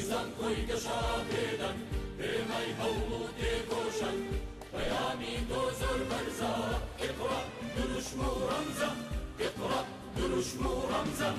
عزیزان خۆی گەشا پێدەن پێمەی هەوڵ و تێکۆشن پەیامی تۆ زۆر بەرزە ئیقڕا دروشم و ڕەمزە ئیقڕا دروشم و ڕەمزە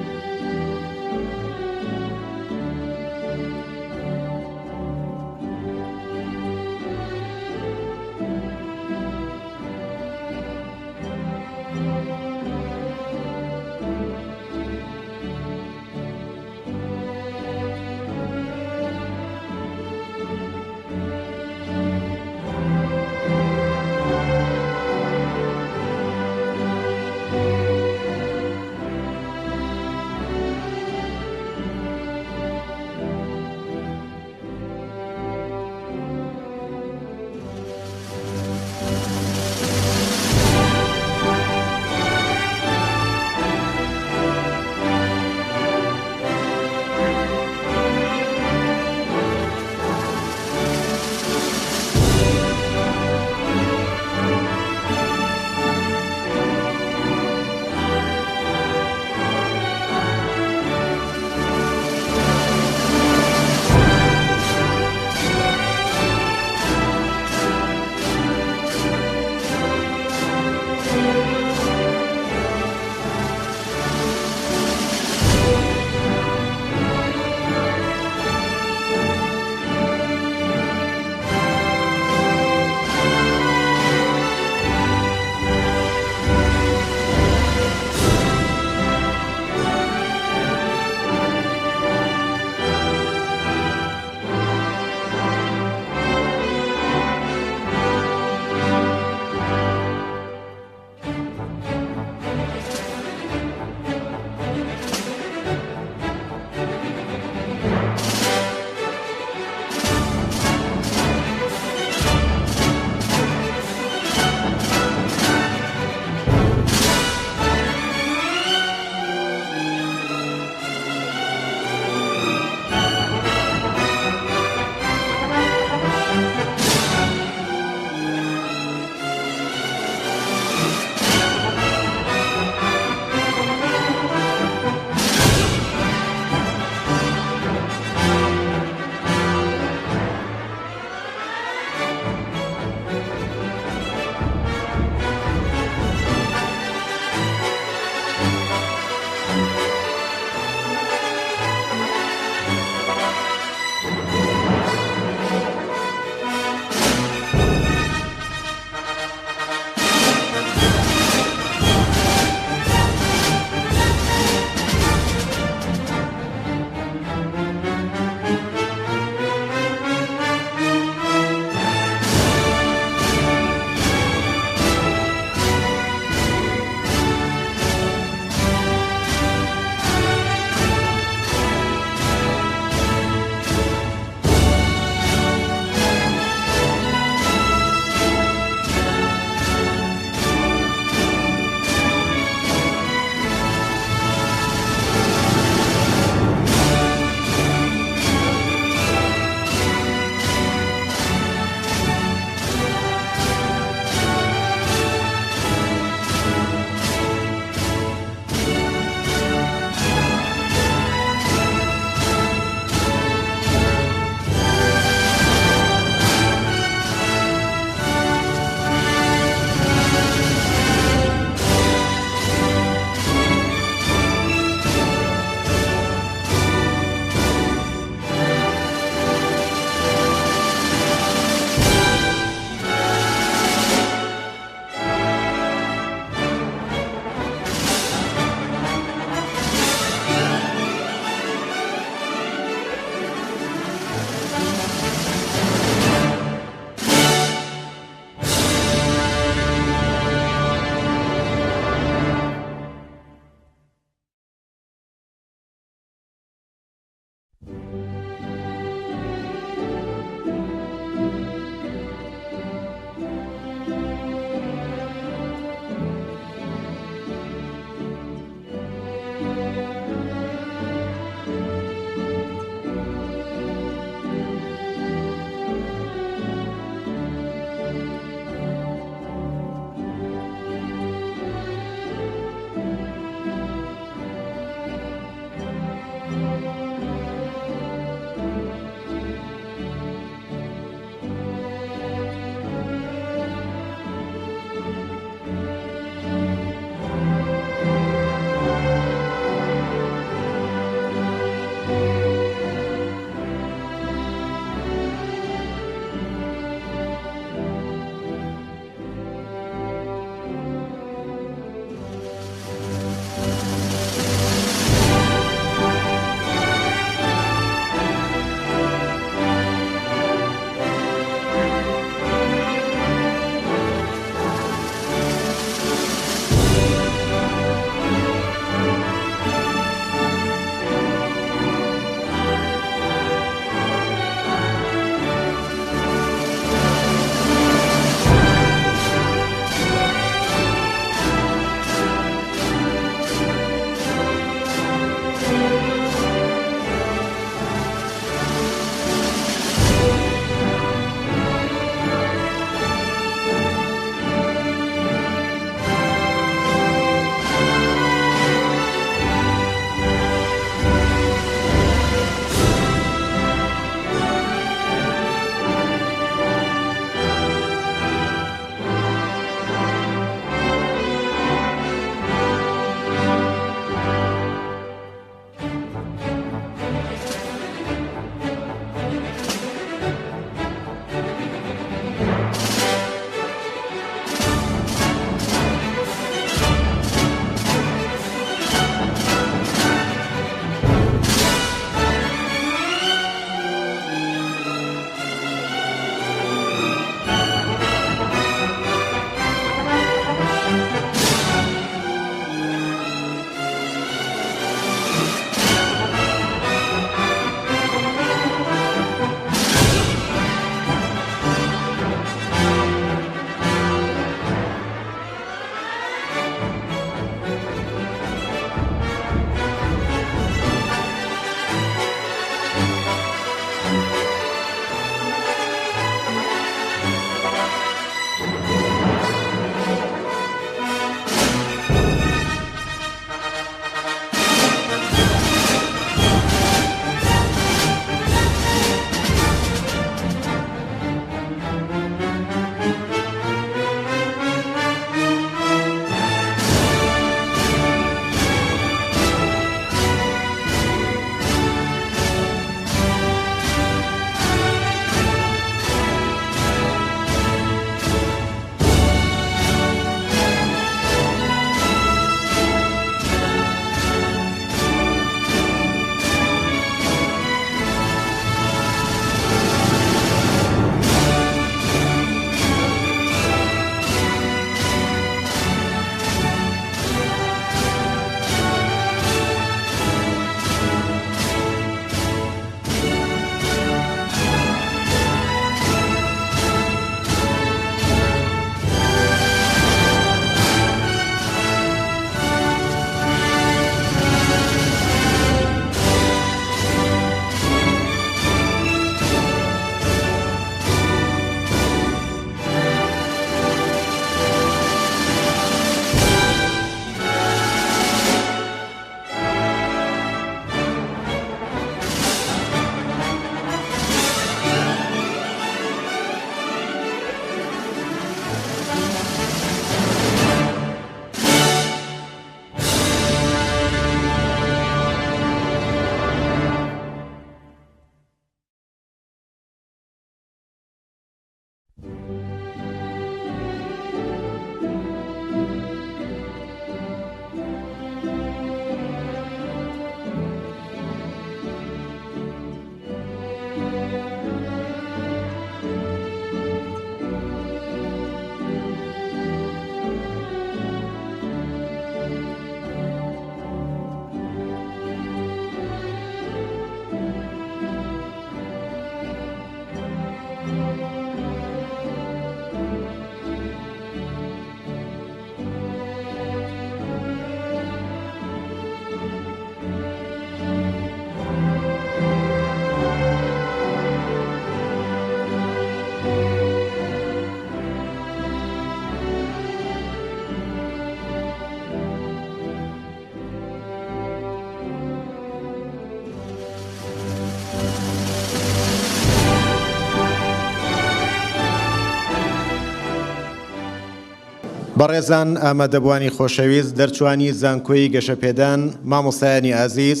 بەڕێزان ئامادەبوانی خۆشەویست دەرچوانی زانکۆی گەشەپێدان مامۆستایانی ئازیز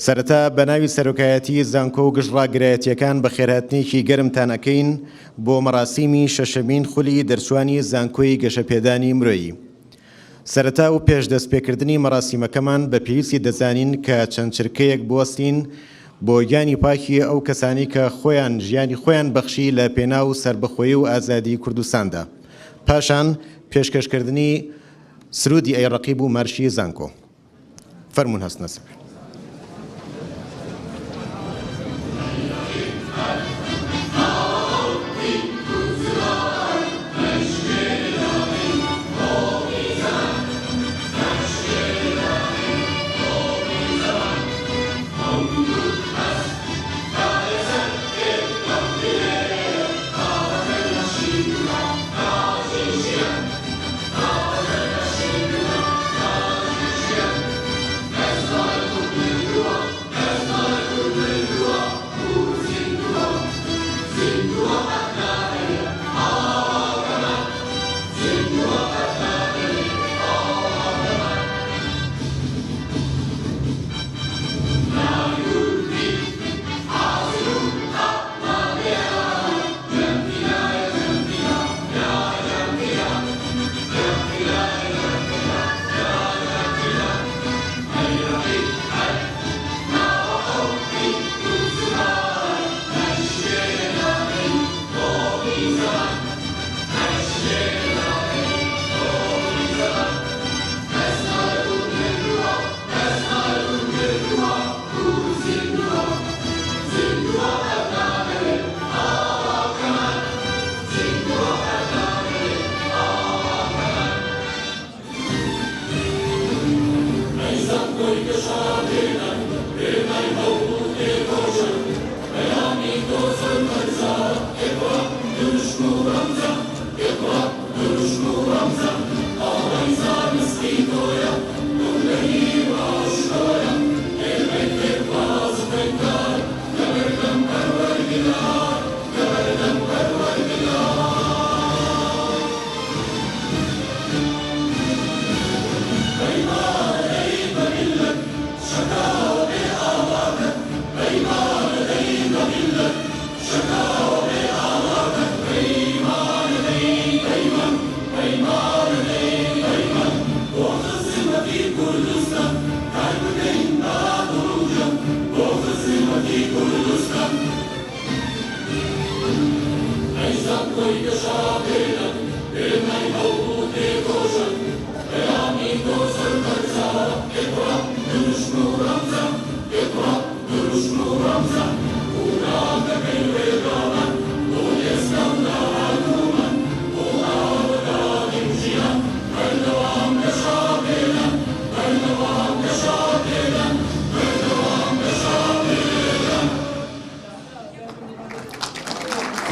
سەرەتا بە ناوی سەرۆکایەتی زانکۆ و گشتڕاگرایەتیەکان بە خێرهاتنێکی گەرمتان ئەکەین بۆ مەراسیمی شەشەمین خولی دەرچوانی زانکۆی گەشەپێدانی مرۆیی. سەرەتا و پێش دەستپێکردنی مەراسیمەکەمان بە پێویستی دەزانین کە چەند چرکەیەک بوەستین بۆ گیانی پاکی ئەو کەسانی کە خۆیان ژیانی خۆیان بەخشی لە پێناو سربەخۆیی و ئازادی کوردستاندا. پاشان پێشکەشکردنی سرودی ئەی ڕەقیب و مارشی زانکۆ. فەرموون هەست نەسب.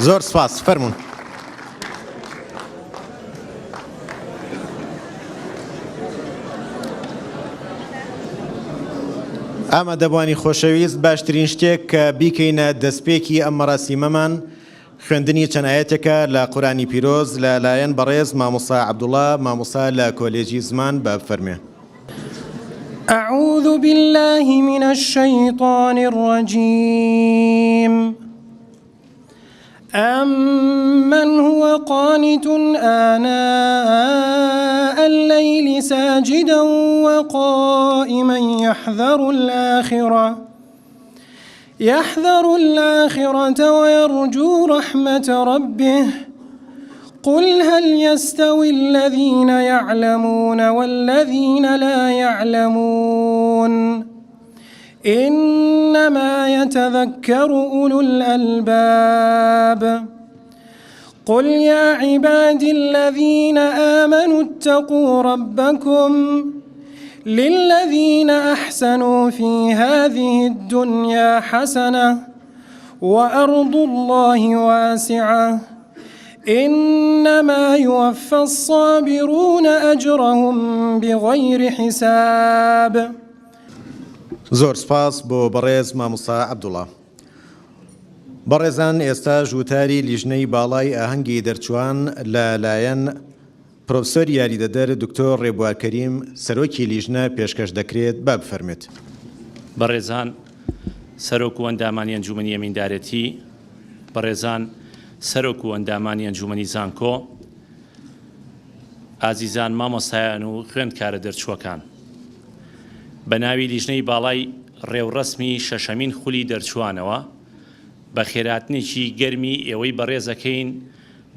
زۆر سپاس. فەرموون. ئامادەبوانی خۆشەویست باشترین شتێک کە بیکەینە دەستپێکی ئەم مەراسیمەمان خوێندنی چەند ئایەتێکە لە قورئانی پیرۆز لەلایەن بەڕێز مامۆستا عەبدوڵڵا مامۆستا لە کۆلێجی زمان بە بفەرمێ. أعوذ بالله من الشيطان الرجيم أمن هو قانت آناء الليل ساجدا وقائما يحذر الآخرة ويرجو رحمة ربه قل هل يستوي الذين يعلمون والذين لا يعلمون إنما يتذكر أولو الألباب قل يا عبادي الذين آمنوا اتقوا ربكم للذين أحسنوا في هذه الدنيا حسنة وأرض الله واسعة إنما يوفى الصابرون أجرهم بغير حساب. زۆر سپاس بۆ بەڕێز مامۆستا عەبدوڵڵا. بەڕێزان ئێستا ژووتاری لیژنەی باڵای ئاهەنگی دەرچوان لەلایەن پرۆفسۆر یاریدەدەر دکتۆر ڕێبوارکەریم سەرۆکی لیژنە پێشکەش دەکرێت با بفەرمێت. بەڕێزان سەرۆک و ئەندامانی ئەنجومەنی ئەمیندارەتی، بەڕێزان سەرۆک و ئەندامانی ئەنجومەنی زانکۆ، ئازیزان مامۆستایان و خوێندکارە دەرچووەکان، بە ناوی لیژنەی باڵای ڕێوڕەسمی شەشەمین خولی دەرچوانەوە بە خێراتنێکی گەرمی ئێوەی بەڕێزەکەین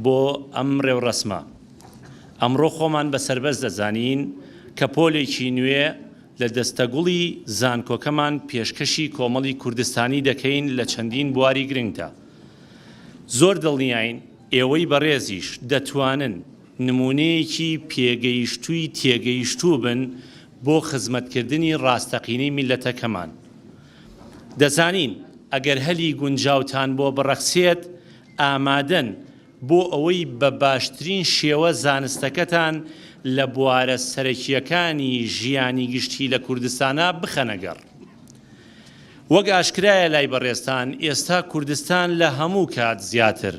بۆ ئەم ڕێوڕەسمە. ئەمڕۆ خۆمان بە سەربەست دەزانین کە پۆلێکی نوێ لە دەستەگوڵی زانکۆکەمان پێشکەشی کۆمەڵی کوردستانی دەکەین لە چەندین بواری گرنگدا. زۆر دڵنیاین ئێوەی بەڕێزیش دەتوانن نمونەیەکی پێگەیشتووی تێگەیشتوو بن بۆ خزمەتکردنی ڕاستەقینەی میلەتەکەمان. دەزانین ئەگەر هەلی گونجاوتان بۆ بڕەخسێت ئامادەن بۆ ئەوەی بە باشترین شێوە زانستەکەتان لە بوارە سەرەکیەکانی ژیانی گشتی لە کوردستانە بخەنەگەڕ. وەک ئاشکرایە لای بەڕێستان ئێستا کوردستان لە هەموو کات زیاتر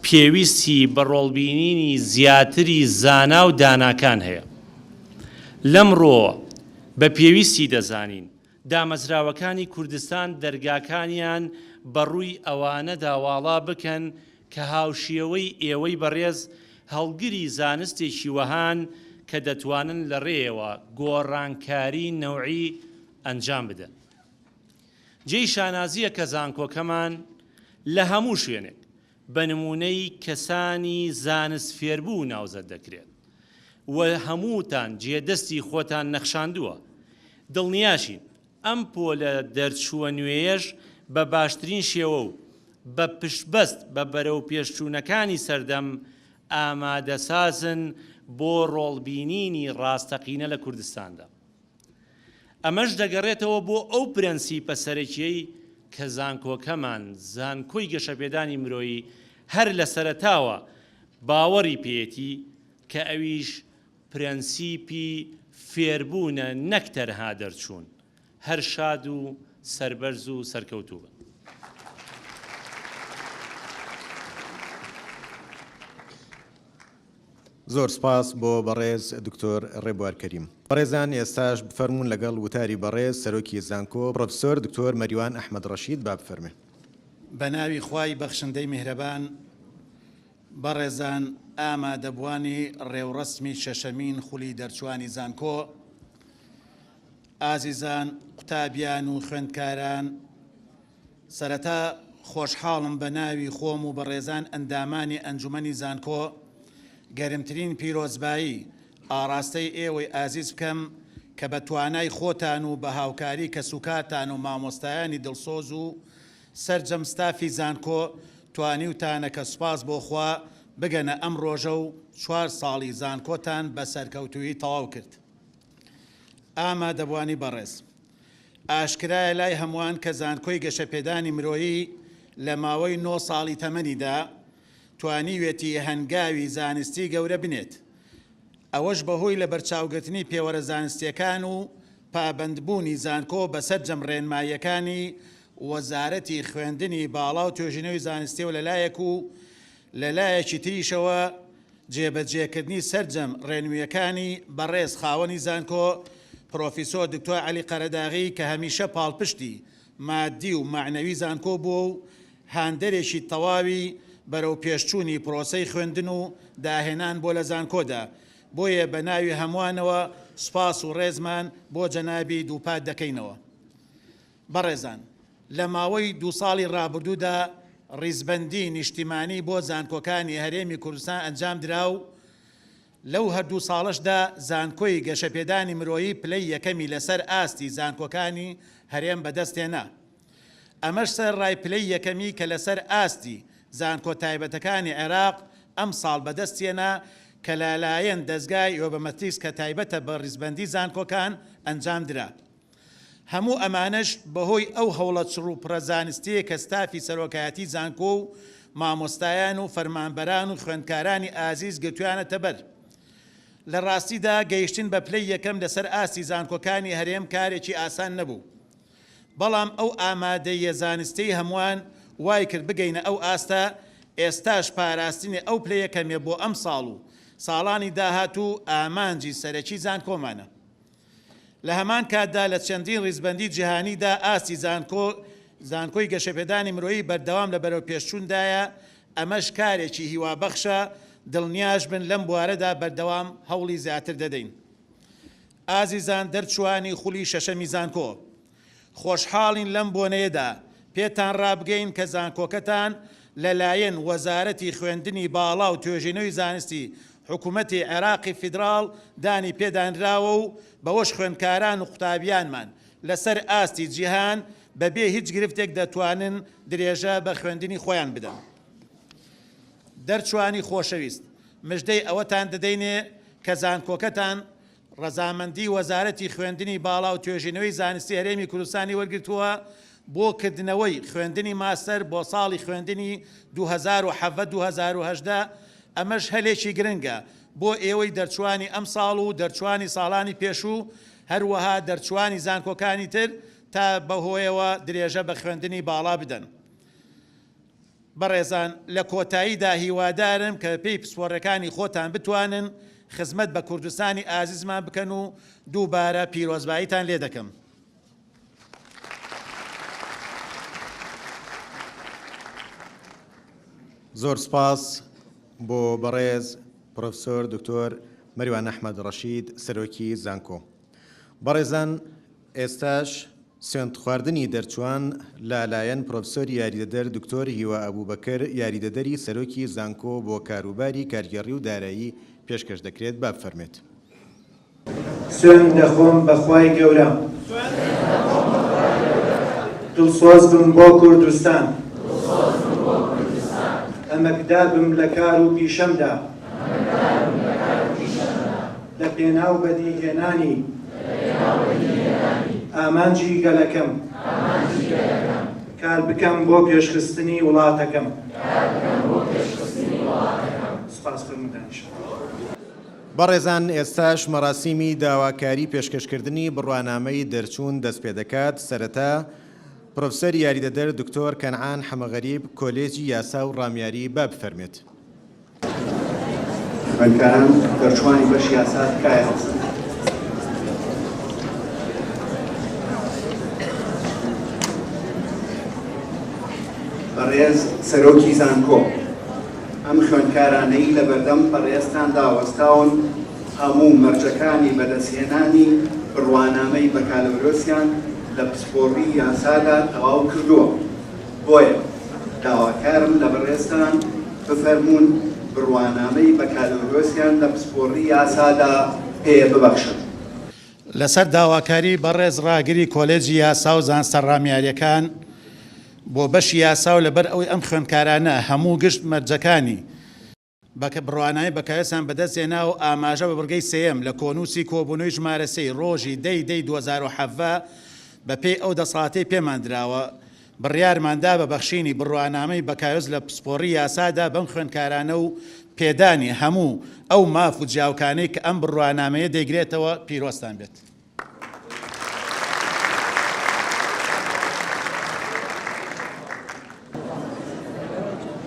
پێویستی بە ڕۆڵبینینی زیاتری زانا و داناکان هەیە. لەمڕۆ بە پێویستی دەزانین دامەزراوەکانی کوردستان دەرگاکانیان بەڕووی ئەوانە داواڵا بکەن کە هاوشیەوەی ئێوەی بەڕێز هەڵگری زانستێکی وەهان کە دەتوانن لە ڕێەوە گۆڕانکاری نەوعی ئەنجام بدەن. جێی شانازیە کە زانکۆکەمان لە هەموو شوێنێک بە نمونەی کەسانی زانست فێربوو ناوزەت دەکرێت و هەمووتان جێدەستی خۆتان نەخشاندووە. دڵنیاشین ئەم پۆلە دەرچووە نوێیەش بە باشترین شێوە و بە پشتبەست بە بەرەو پێشچوونەکانی سەردەم ئامادەسازن بۆ ڕۆڵبینینی ڕاستەقینە لە کوردستاندا. ئەمەش دەگەڕێتەوە بۆ ئەو پرەنسیپە سەرەکیەی کە زانکۆکەمان زانکۆی گەشەپێدانی مرۆیی هەر لە سەرەتاوە باوەڕی پێێتی کە ئەویش پرەنسیپی فێربوونە نەک تەنها دەرچوون. هەر شاد و سەربەرز و سەرکەوتوو بن. زۆر سپاس بۆ بەڕێز دکتۆر ڕێبوارکەریم. بەڕێزان ئێستاش بفەرمونون لەگەڵ وتاری بەڕێز سەرۆکی زانکۆ پرۆفسۆر دکتۆر مەریوان ئەحمەد ڕەشید با بفەرمێ. بە ناوی خوای بەخشندەی میهرەبان، بەڕێزان ئامادەبوانی ڕێوڕەسمی شەشەمین خولی دەرچوانی زانکۆ، ئازیزان قوتابیان و خوێندکاران، سەرەتا خۆشحاڵم بە ناوی خۆم و بەڕێزان ئەندامانی ئەنجومەنی زانکۆ گەرمترین پیرۆزبایی ئاراستەی ئێوەی ئازیز بکەم کە بە توانای خۆتان و بە هاوکاری کە سوکاتان و مامۆستایانی دڵسۆز و سەرجەم ستافی زانکۆ توانیوتانە کە سوپاس بۆ خوا بگەنە ئەم ڕۆژە و 4 ساڵی زانکۆتان بە سەرکەوتووی تەواو کرد. ئامادەبوانی بەڕێز، ئاشکرایە لای هەمووان کە زانکۆی گەشەپێدانی مرۆیی لە ماوەی 9 ساڵی تەمەنیدا توانیوێتی هەنگاوی زانستی گەورە بنێت. ئەوەش بەهۆی لە بەرچاوگرتنی پێوەرە زانستیەکان و پابەندبوونی زانکۆ بەسەر جەم ڕێنماییەکانی وەزارەتی خوێندنی باڵا و توێژینەوەی زانستی و لەلایەک و لەلایەکی تریشەوە جێبەجێکردنی سەرجەم ڕێنوویەکانی بەڕێز خاوەنی زانکۆ پرۆفیسۆر دکتۆر عەلی قەرەداغی کە هەمیشە پاڵپشتی مادی و معنەوی زانکۆ بووە و هاندەرێکی تەواوی بەرەو پێشچوونی پرۆسەی خوێندن و داهێنان بۆ لە زانکۆدا. بۆیە بە ناوی هەمووانەوە سوپاس و ڕێزمان بۆ جەنابی دووپات دەکەینەوە. بەڕێزان، لە ماوەی 2 ساڵی ڕابردوودا ڕیزبەندی نیشتیمانی بۆ زانکۆکانی هەرێمی کوردستان ئەنجام درا و لەو هەردوو ساڵشدا زانکۆی گەشەپێدانی مرۆیی پلەی یەکەمی لەسەر ئاستی زانکۆکانی هەرێم بەدەستێنا. ئەمەش سەر ڕای پلەی یەکەمی کە لەسەر ئاستی زانکۆ تایبەتەکانی عێراق ئەم ساڵ بەدەستێنا کە لالایەن دەستگای ئۆبەمەتریکس کە تایبەتە بە ڕیزبەندی زانکۆکان ئەنجام درا. هەموو ئەمانش بەهۆی ئەو هەوڵە چڕوپڕە زانستیە کە ستافی سەرۆکایەتی زانکۆ و مامۆستایان و فەرمانبەران و خوێندکارانی ئازیز گرتویانەتە بەر. لە ڕاستیدا گەیشتن بە پلەی یەکەم لەسەر ئاستی زانکۆکانی هەرێم کارێکی ئاسان نەبوو. بەڵام ئەو ئامادەیە زانستی هەمووان وای کرد بگەینە ئەو ئاستە. ئێستاش پاراستنی ئەو پلەی یەکەمێ بۆ ئەم ساڵ و ساڵانی داهاتوو ئامانجی سەرەکی زانکۆمانە. لە هەمان کاتدا لە چەندین ڕیزبەندی جیهانیدا ئاستی زانکۆی گەشەپێدانی مرۆیی بەردەوام لە بەرەو پێشچووندایە، ئەمەش کارێکی هیوابەخشە، دڵنیاش بن لەم بوارەدا بەردەوام هەوڵی زیاتر دەدەین. ئازیزان دەرچوانی خولی شەشەمی زانکۆ، خۆشحاڵین لەم بۆنەیەدا پێتان ڕابگەین کە زانکۆکەتان لەلایەن وەزارەتی خوێندنی باڵا و توێژینەوەی زانستی حکوومەتی عێراقی فیدراڵ دانی پێدانراوە و بەوەش خوێندکاران و قوتابیانمان لەسەر ئاستی جیهان بەبێ هیچ گرفتێک دەتوانن درێژە بە خوێندنی خۆیان بدەن. دەرچوانی خۆشەویست، مژدەی ئەوەتان دەدەینێ کە زانکۆکەتان ڕەزامەندی وەزارەتی خوێندنی باڵا و توێژینەوەی زانستی هەرێمی کوردستانی وەرگرتووە بۆ کردنەوەی خوێندنی ماستەر بۆ ساڵی خوێندنی 2017-2018. ئەمەش هەلێکی گرنگە بۆ ئێوەی دەرچوانی ئەم ساڵ و دەرچوانی ساڵانی پێشوو، هەروەها دەرچوانی زانکۆکانی تر تا بەهۆیەوە درێژە بە خوێندنی باڵا بدەن. بەڕێزان، لە کۆتاییدا هیوادارم کە پێی پسپۆڕەکانی خۆتان بتوانن خزمەت بە کوردستانی ئازیزمان بکەن و دووبارە پیرۆزباییتان لێ دەکەم. زۆر سپاس بۆ بەڕێز پرۆفسۆر دکتۆر مەریوان ئەحمەد ڕەشید سەرۆکی زانکۆ. بەڕێزان، ئێستاش سوێند خواردنی دەرچوان لەلایەن پرۆفسۆری یاریدەدەر دکتۆر هیوا ئەبوبەکر یاریدەدەری سەرۆکی زانکۆ بۆ کاروباری کارگەڕی و دارایی پێشکەش دەکرێت. با بفەرمێت. سوێن دەخۆم بەخوای گەورە، دڵسۆز بم بۆ کوردستان، ئەمەکدار بم لە کار و پیشەمدا، لە پێناو بەدیهێنانی ئامانجی گەلەکەم، کار بکەم بۆ پێشخستنی وڵاتەکەم. سپاس فرمودانیش. بەڕێزان، ئێستاش مەراسیمی داواکاری پێشکەشکردنی بڕوانامەی دەرچوون دەست پێ دەکات. سەرەتا پرۆفسەر یاریدەدەر دکتۆر کەنعان حەمەغەریب کۆلێجی یاسا و ڕامیاری با بفەرمێت. خوێندکاران دەرچوانی بەش یاسا تکایە هەڵسن. بەڕێز سەرۆکی زانکۆ، ئەم خوێندکارانەی لە بەردەم بەڕێزتان داوەستاون هەموو مەرجەکانی بەدەستهێنانی بڕوانامەی بەکالۆرۆسیان لە پسپۆڕی یاسادا تەواو کردووە. بۆیە داواکارم لە بەڕێزتان بفەرمونون بڕوانامەی بەکالۆرۆسیان لە پسپۆڕی یاسادا پێ ببەخشن. لەسەر داواکاری بەڕێز ڕاگری کۆلێجی یاسا و زانستە ڕامیاریەکان بۆ بەشی یاسا و لەبەر ئەوەی ئەم خوێندکارانە هەموو گشت مەرجەکانی بڕوانایی بەکارێسان بەدەستێنا و ئاماژە بە بڕگەی سێەم لە کۆنووسی کۆبوونەوەی ژمارە 3 ڕۆژی 2017 بەپێی ئەو دەسەڵاتەی پێمان دراوە بڕیارماندا بە بەخشینی بڕوانامەی بەکارێز لە پسپۆڕی یاسادا بەم خوێندکارانە و پێدانی هەموو ئەو ماف و جیاوکانەی کە ئەم بڕوانامەیە دەیگرێتەوە پیرۆستان بێت.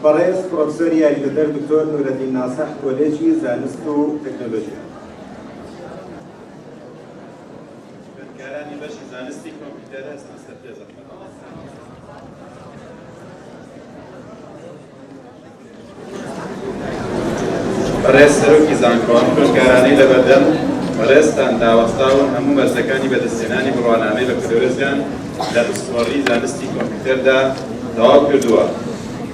بەڕێز پرۆفسۆر یاریدەدەر دکتۆر نورەدین ناسەح کۆلێجی زانست و تەکنۆلۆژیا. خوێندکارانی بەشی زانستی کۆمپیوتەر هەستن سەر پێ زەحمەت. بەڕێز سەرۆکی زانکۆ، خوێندکارانەی لە بەردەم بەڕێزتان داوەستاون هەموو مەرجەکانی بەدەستهێنانی بڕوانامەی بەکالۆرۆسیان لە پسپۆڕی زانستی کۆمپیوتەردا تەواو کردووە.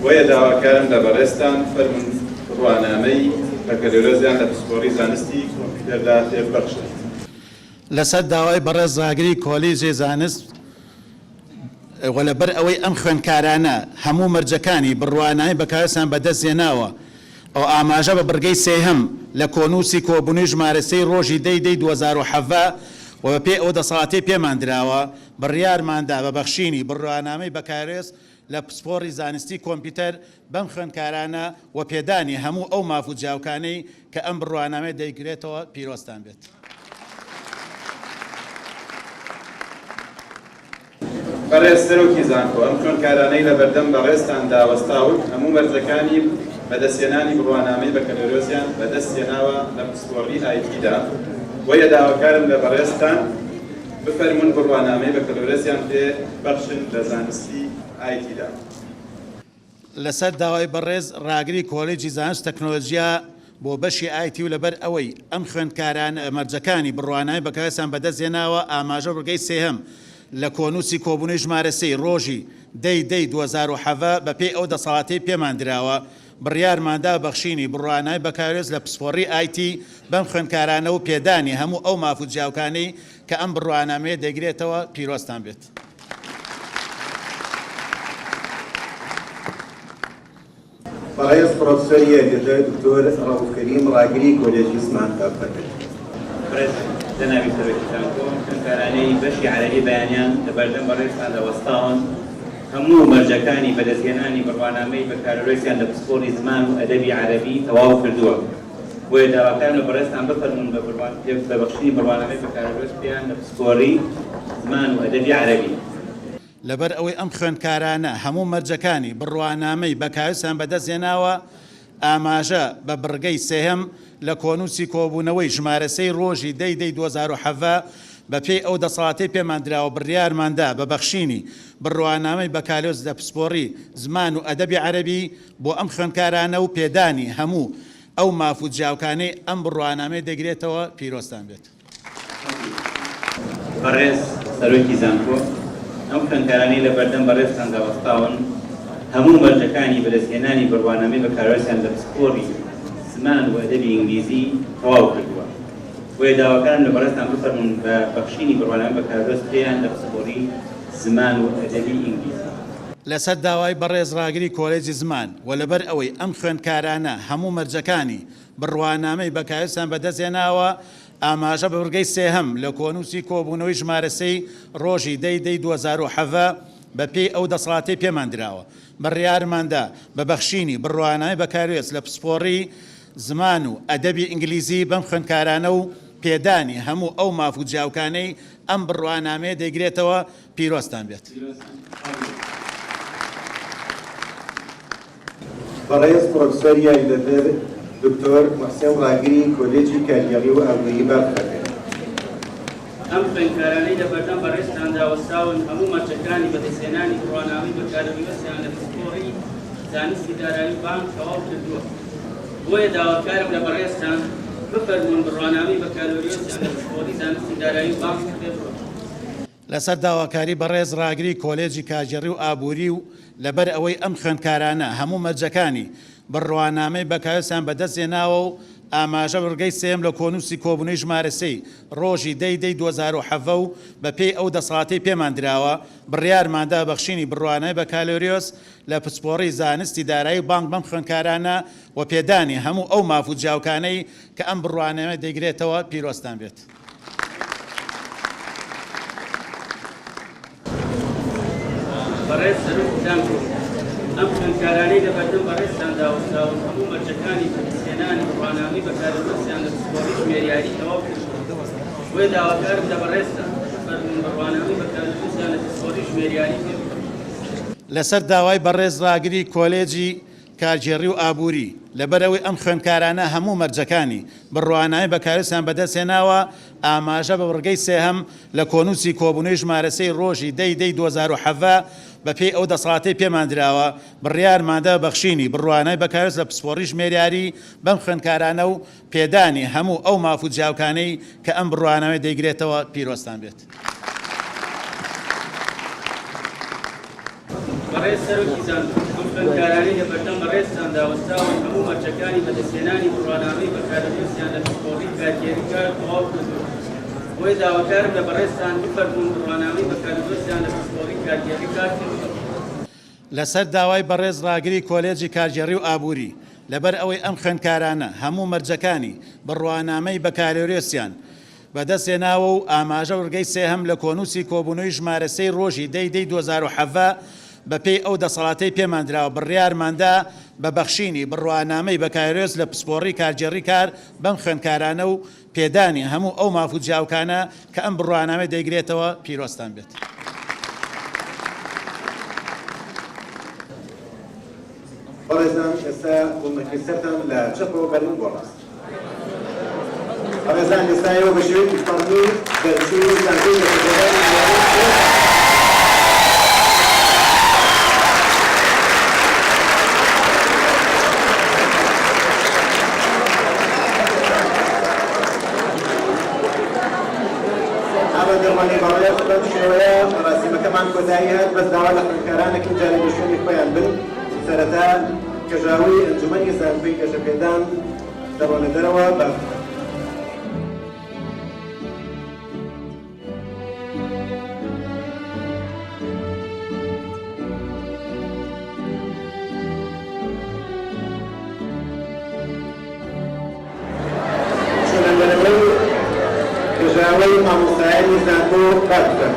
بۆیە داواکارم لە بەڕێزتان فەرمونون بڕوانامەی بەکالۆرۆسیان لە پسپۆڕی زانستی کۆمپیوتەردا پێ ببەخشن. لەسەر داوای بەڕێز ڕاگری کۆلێجی زانست و لەبەر ئەوەی ئەم خوێندکارانە هەموو مەرجەکانی بڕوانایی بەکارێسان بەدەستهێناوە ئەو ئاماژە بە بڕگەی سێهەم لە کۆنووسی کۆبوونەوەی ژمارە 3 ڕۆژی 2017 و بەپێی ئەو دەسەڵاتەی پێمان دراوە بڕیارماندا بە بەخشینی بڕوانامەی بەکارێز لە پسپۆڕی زانستی کۆمپیوتەر بەم خوێندکارانە و پێدانی هەموو ئەو ماف و جیاوکانەی کە ئەم بڕوانامەیە دەیگرێتەوە پیرۆستان بێت. بەڕێز سەرۆکی زانکۆ، ئەم خوێندکارانەی لە بەردەم بەڕێزتان داوەستاون هەموو مەرجەکانی بەدەستێنانی بڕوانامەی بەکەلۆرۆزیان بەدەستێناوە لە پسپۆڕی ئایتیدا وەیە داواکارم لە بەڕێستان بفەرمون بڕوانامەی بەکەلۆرۆزیان پێ بەخشن لە زانستی ئایتیدا. لەسەر داوای بەڕێز ڕاگری کۆلێجی زانست تەکنۆلۆژیا بۆ بەشی ئایتی و لەبەر ئەوەی ئەم خوێندکاران مەرجەکانی بڕوانای بەکارێسان بەدەستێناوە ئاماژە ڕگەی سێهەم لە کۆنووسی کۆبوونەی ژمارە سەی ڕۆژی دەی 2007 بە پێی ئەو دەسەڵاتی پێمان درراوە بڕیارماندا بەخشینی بڕوانای بەکارێز لە پسپۆڕی ئایتی بەم خوێندکارانە و پێدانی هەموو ئەو مافوت جیاوکانەی کە ئەم بڕوانامەیە دەگرێتەوە پیرۆستان بێت. بەڕێز پرۆفسۆر یەکگرتووە دکتۆر ڕەوفکەریم ڕاگری کۆلێجی زمان کافەکە. جنابی سەرۆکیتان کۆ خوێندکارانەی بەشی عەرەبی بەیانیان لە بەردەم بەڕێزتان دەوەستاون هەموو مەرجەکانی بەدەستهێنانی بڕوانامەی بەکارهێنانیان لە پسپۆڕی زمان و ئەدەبی عەرەبی تەواو کردووە. بۆیە داواکارم لە بەڕێزتان بفەرمون بە بەخشینی بڕوانامەی بەکارهێنان لە پسپۆڕی زمان و ئەدەبی عەرەبی. لەبەر ئەوەی ئەم خوێندکارانە هەموو مەرجەکانی بڕوانامەی بەکارێسان بەدەستهێناوە ئاماژە بە بڕگەی سێهەم لە کۆنووسی کۆبوونەوەی ژمارە سەی ڕۆژی دەی 2007 بە پێی ئەو دەسەڵاتی پێمان دراوە بڕیارماندا بە بەخشینی بڕوانامەی بەکارێز لە پسپۆڕی زمان و ئەدەبی عەرەبی بۆ ئەم خوێندکارانە و پێدانی هەموو ئەو مافوت جیاوکانەی ئەم بڕوانامەی دەگرێتەوە پیرۆستان بێت. بەڕێز سەرۆکی زانکۆ ئەم خوێندکارانەی لە بەردەم بەڕێزتان داوەستاون هەموو مەرجەکانی بەدەستهێنانی بڕوانامەی بەکارهێنانیان لە پسپۆڕی زمان و ئەدەبی ئینگلیزی تەواو کردووە. بۆیە داواکارم لە بەڕێزتان بفەرمون بە بەخشینی بڕوانامەی بەکارهێنان پێیان لە پسپۆڕی زمان و ئەدەبی ئینگلیزی. لەسەر داوای بەڕێز ڕاگری کۆلێجی زمان و لەبەر ئەوەی ئەم خوێندکارانە هەموو مەرجەکانی بڕوانامەی بەکارهێنان بەدەستهێناوە ئاماژە بە بڕگەی سێهەم لە کۆنووسی کۆبوونەوەی ژمارە سەی ڕۆژی دەی 2007 بە پێی ئەو دەسەڵاتی پێمان دراوە بڕیارماندا بە بەخشینی بڕوانامەی بەکارهێنان لە پسپۆڕی زمان و ئەدەبی ئینگلیزی بەم خوێندکارانە و پێدانی هەموو ئەو مافوت جیاوکانەی ئەم بڕوانامەیە دەیگرێتەوە پیرۆستان بێت. بەڕێز پرۆفسۆر یەکگرتووە دکتۆر محسێن ڕاگری کۆلێجی کاریگەری و ئابووری بافەکە. ئەم خوێندکارانەی لە بەردەم بەڕێزتان داوەستاون هەموو مەرجەکانی بەدەستهێنانی بڕوانامەی بەکارهێنانیان لە پسپۆڕی زانستی دارایی بانک تەواو کردووە. بۆیە داواکارم لە بەڕێزتان بفەرمون بڕوانامەی بەکارهێنانیان لە پسپۆڕی زانستی دارایی بانک بێتەوە. لەسەر داواکاری بەڕێز ڕاگری کۆلێجی کاژێڕی و ئابووری و لەبەر ئەوەی ئەم خوێندکارانە هەموو مەرجەکانی بڕوانامەی بەکارهێنان بەدەستهێناوە و ئاماژە بڕگەی سێم لە کۆنووسی کۆبوونەی ژمارە سەی ڕۆژی دەی 2007 و بە پێی ئەو دەسەڵاتی پێمان دراوە بڕیارماندا بەخشینی بڕوانای بەکالۆریۆس لە پسپۆڕی زانستی دارایی بانک بەم خوێندکارانە و پێدانی هەموو ئەو مافوت جیاوکانەی کە ئەم بڕوانامە دەیگرێتەوە پیرۆستان بێت. بەڕێز سەرۆکیتان ئەم خوێندکارانەی لە بەردەم بەڕێزتان داوەستاون هەموو مەرجەکانی بەدەستهێنانی بڕوانامەی بەکارهێنانیان لە پسپۆڕی ژمێریاری تەواو کردووە. بۆیە داواکارم لە بەڕێزتان بفەرمون بڕوانامەی بەکارهێنانیان لە پسپۆڕی ژمێریاری لەسەر داوای بەڕێز ڕاگری کۆلێجی کارگێڕی و ئابووری لەبەرەوەی ئەم خوێندکارانە هەموو مەرجەکانی بڕوانامەی بەکارهێنان بەدەستهێناوە ئاماژە بە بڕگەی سێهەم لە کۆنووسی کۆبوونەی ژمارە سەی ڕۆژی دەی 2007 بە پێی ئەو دەسەڵاتی پێمان دراوە بڕیارماندا بەخشینی بڕوانای بەکارهێنان لە پسپۆڕی ژمێریاری بەم خوێندکارانە و پێدانی هەموو ئەو مافوت جیاوکانەی کە ئەم بڕوانامەی دەیگرێتەوە پیرۆستان بێت. بەڕێز سەرۆکیتان ئەم خوێندکارانەی لە بەردەم بەڕێزتان داوەستاون هەموو مەرجەکانی بەدەستهێنانی بڕوانامەی بەکارهێنانیان لە پسپۆڕی کارگێریکار تەواو کردووە. بۆیە داواکارم لە بەڕێزتان بفەرمون بڕوانامەی بەکارهێنانیان لە پسپۆڕی کارگێریکار کردووە. لەسەر داوای بەڕێز ڕاگری کۆلێجی کارگێڕی و ئابووری لەبەر ئەوەی ئەم خوێندکارانە هەموو مەرجەکانی بڕوانامەی بەکارهێنانیان بەدەستهێناوە و ئاماژە ورگەی سێهەم لە کۆنووسی کۆبوونەوەی ژمارە سەی ڕۆژی دەی 2007 بە پێی ئەو دەسەڵاتی پێمان دراوە بڕیارماندا بە بەخشینی بڕوانامەی بەکارهێنان لە پسپۆڕی کارگێڕی کار بەم خوێندکارانە و پێدانی هەموو ئەو مافوت جیاوکانە کە ئەم بڕوانامەی دەیگرێتەوە پیرۆستان بێت. بەڕێزان ئێستا بوومەکەی سەرتان لە چەپەوە بەرن بۆ ڕاست بەڕێزان ئێستایەوە بە شێوەیەکی فەرمی دەرچووی زانکۆی گەشەپێدانی دەڕوانی بەڕێ بەم شێوەیە ڕاستیمەکەمان کۆتایی هات بەس داوا لە خوێندکارانێکی جارێ بە شوێنی خۆیان بن سەرەتا کەژاوی ئەنجومەنی زانکۆی گەشەپێدان دەڕۆنە دەرەوە بە کەژاوی مامۆستایانی زانکۆ بەردەکەن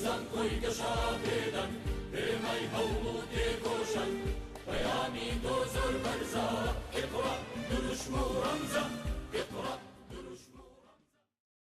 زانکۆی گەشا پێدەن پێمەی هەوڵ و تێکۆشن پەیامی تۆ زۆر بەرزە ئیقڕا دروشم و ڕەمزە